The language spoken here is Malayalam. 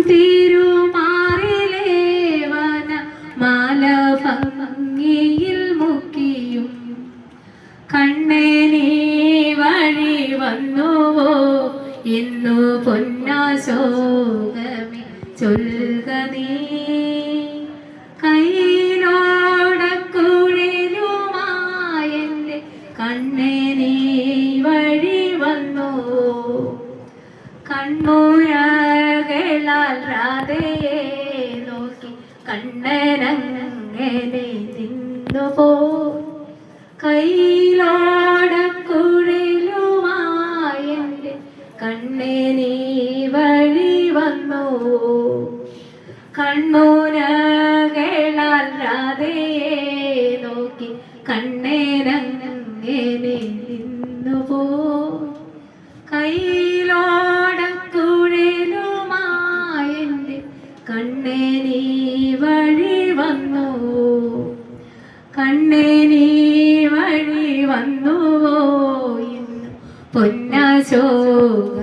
തിരുമാറിലേവന മാല ഭംഗിയിൽ മുക്കിയും കണ്ണേ നീ വഴി വന്നുവോ ഇന്നു പൊന്നാശോകമേ ചൊൽക നീ കയ്യിലോടക്കുഴലുമായെൻ്റെ കണ്ണേ നീ വഴി വന്നു കണ്ണുരകളാൽ രാധയെ നോക്കി കണ്ണനങ്ങനെ നിന്നുപോ കയ്യിലോടക്കുഴലുമായെൻ്റെ കണ്ണേ നീ വഴി വന്നു കണ്ണുരകളാൽ രാധയെ നോക്കി കണ്ണനങ്ങനെ നിന്നുപോ കയ്യിലോടക്കുഴലുമായെൻ്റെ കണ്ണേ നീ വഴി വന്നു കണ്ണേ നീ വഴി വന്നുവോ ഇന്ന് പൊന്നാശോക